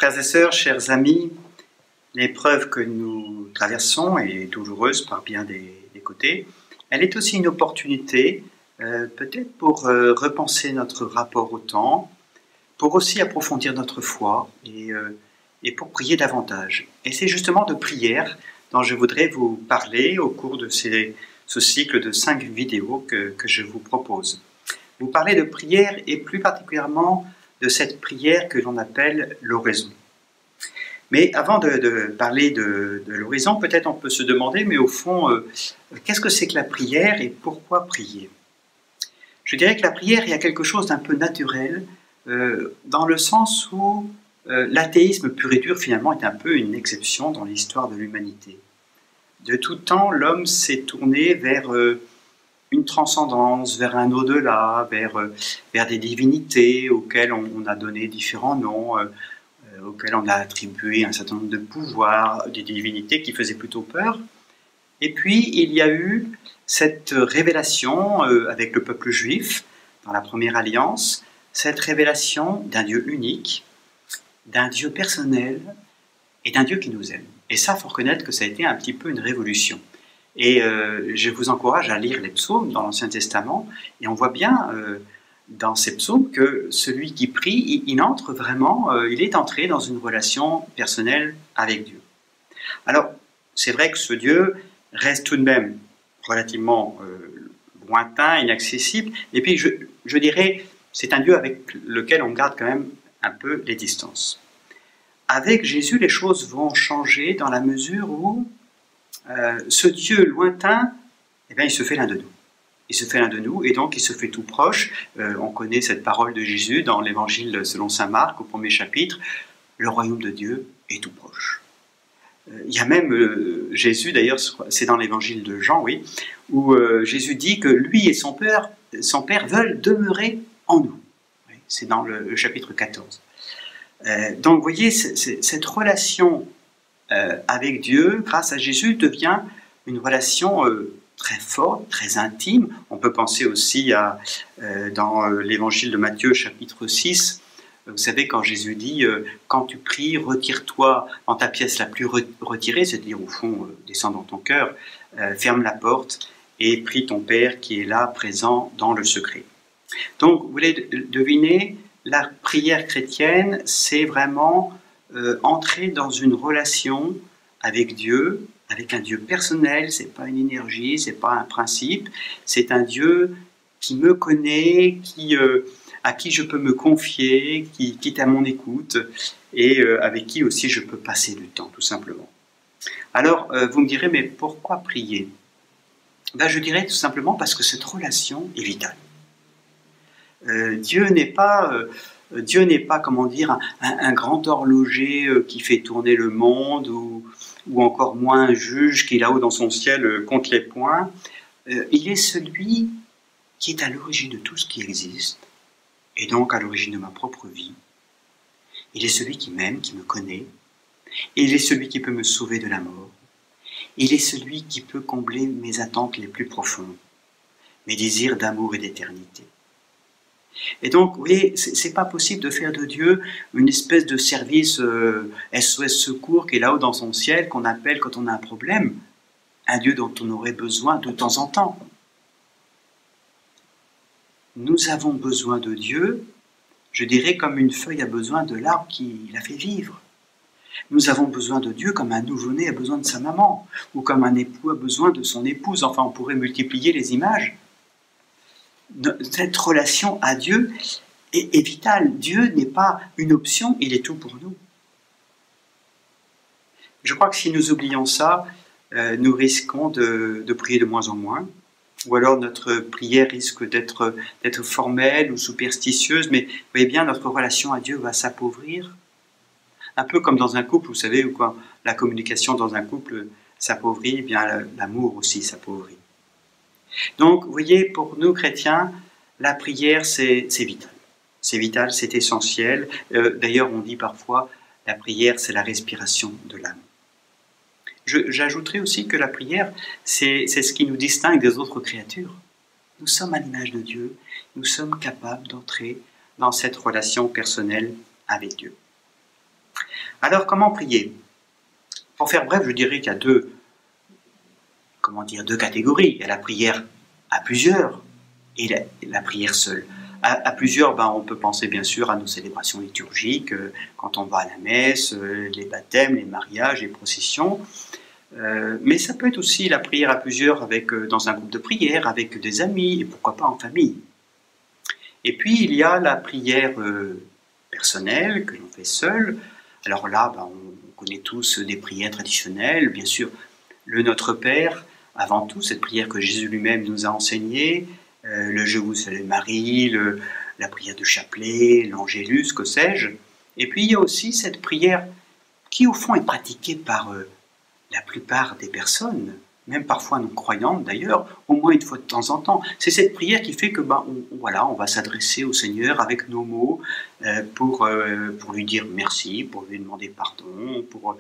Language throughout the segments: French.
Frères et sœurs, chers amis, l'épreuve que nous traversons est douloureuse par bien des côtés. Elle est aussi une opportunité, peut-être pour repenser notre rapport au temps, pour aussi approfondir notre foi et pour prier davantage. Et c'est justement de prière dont je voudrais vous parler au cours de ce cycle de 5 vidéos que je vous propose. Vous parlez de prière et plus particulièrement de cette prière que l'on appelle l'oraison. Mais avant de parler de l'oraison, peut-être on peut se demander, mais au fond, qu'est-ce que c'est que la prière et pourquoi prier? Je dirais que la prière, il y a quelque chose d'un peu naturel, dans le sens où l'athéisme pur et dur, finalement, est un peu une exception dans l'histoire de l'humanité. De tout temps, l'homme s'est tourné vers une transcendance, vers un au-delà, vers des divinités auxquelles on a donné différents noms, auxquelles on a attribué un certain nombre de pouvoirs, des divinités qui faisaient plutôt peur. Et puis, il y a eu cette révélation avec le peuple juif, dans la première alliance, cette révélation d'un Dieu unique, d'un Dieu personnel et d'un Dieu qui nous aime. Et ça, il faut reconnaître que ça a été un petit peu une révolution. Et je vous encourage à lire les psaumes dans l'Ancien Testament, et on voit bien dans ces psaumes que celui qui prie, il entre vraiment, il est entré dans une relation personnelle avec Dieu. Alors, c'est vrai que ce Dieu reste tout de même relativement lointain, inaccessible, et puis je dirais, c'est un Dieu avec lequel on garde quand même un peu les distances. Avec Jésus, les choses vont changer dans la mesure où ce Dieu lointain, eh bien, il se fait l'un de nous. Il se fait l'un de nous et donc il se fait tout proche. On connaît cette parole de Jésus dans l'évangile selon saint Marc au 1er chapitre. Le royaume de Dieu est tout proche. Il y a même Jésus, d'ailleurs, c'est dans l'évangile de Jean, oui, où Jésus dit que lui et son Père veulent demeurer en nous. C'est dans le chapitre 14. Donc vous voyez, cette relation avec Dieu, grâce à Jésus, devient une relation très forte, très intime. On peut penser aussi dans l'évangile de Matthieu, chapitre 6, vous savez, quand Jésus dit « Quand tu pries, retire-toi dans ta pièce la plus retirée », c'est-à-dire au fond, descends dans ton cœur, ferme la porte et prie ton Père qui est là, présent dans le secret. Donc, vous voulez deviner, la prière chrétienne, c'est vraiment entrer dans une relation avec Dieu, avec un Dieu personnel. C'est pas une énergie, c'est pas un principe, c'est un Dieu qui me connaît, à qui je peux me confier, qui est à mon écoute et avec qui aussi je peux passer du temps, tout simplement. Alors, vous me direz, mais pourquoi prier? Ben, je dirais tout simplement parce que cette relation est vitale. Dieu n'est pas, comment dire, un grand horloger qui fait tourner le monde ou encore moins un juge qui là-haut dans son ciel compte les points. Il est celui qui est à l'origine de tout ce qui existe et donc à l'origine de ma propre vie. Il est celui qui m'aime, qui me connaît. Et il est celui qui peut me sauver de la mort. Il est celui qui peut combler mes attentes les plus profondes, mes désirs d'amour et d'éternité. Et donc, vous voyez, c'est pas possible de faire de Dieu une espèce de service SOS Secours qui est là-haut dans son ciel, qu'on appelle quand on a un problème, un Dieu dont on aurait besoin de temps en temps. Nous avons besoin de Dieu, je dirais comme une feuille a besoin de l'arbre qui la fait vivre. Nous avons besoin de Dieu comme un nouveau-né a besoin de sa maman, ou comme un époux a besoin de son épouse. Enfin, on pourrait multiplier les images. Cette relation à Dieu est vitale. Dieu n'est pas une option, il est tout pour nous. Je crois que si nous oublions ça, nous risquons de prier de moins en moins, ou alors notre prière risque d'être formelle ou superstitieuse, mais vous voyez bien, notre relation à Dieu va s'appauvrir. Un peu comme dans un couple, vous savez, où quand la communication dans un couple s'appauvrit, eh bien l'amour aussi s'appauvrit. Donc, vous voyez, pour nous chrétiens, la prière, c'est vital. C'est vital, c'est essentiel. D'ailleurs, on dit parfois, la prière, c'est la respiration de l'âme. J'ajouterai aussi que la prière, c'est ce qui nous distingue des autres créatures. Nous sommes à l'image de Dieu, nous sommes capables d'entrer dans cette relation personnelle avec Dieu. Alors, comment prier? Pour faire bref, je dirais qu'il y a deux catégories. Il y a la prière à plusieurs et la prière seule. À plusieurs, on peut penser bien sûr à nos célébrations liturgiques, quand on va à la messe, les baptêmes, les mariages, les processions. Mais ça peut être aussi la prière à plusieurs dans un groupe de prière, avec des amis, et pourquoi pas en famille. Et puis il y a la prière personnelle que l'on fait seul. Alors là, on connaît tous des prières traditionnelles, bien sûr, le Notre Père, avant tout, cette prière que Jésus lui-même nous a enseignée, le Je vous salue Marie, la prière du chapelet, l'Angélus, que sais-je. Et puis il y a aussi cette prière qui au fond est pratiquée par la plupart des personnes, même parfois non croyantes d'ailleurs, au moins une fois de temps en temps. C'est cette prière qui fait que on va s'adresser au Seigneur avec nos mots pour lui dire merci, pour lui demander pardon, pour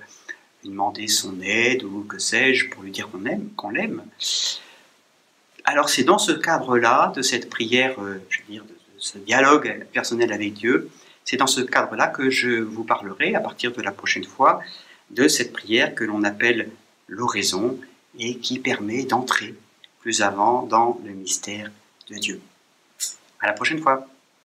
lui demander son aide ou que sais-je, pour lui dire qu'on l'aime. Alors c'est dans ce cadre-là, de cette prière, de ce dialogue personnel avec Dieu, c'est dans ce cadre-là que je vous parlerai à partir de la prochaine fois de cette prière que l'on appelle l'oraison et qui permet d'entrer plus avant dans le mystère de Dieu. À la prochaine fois.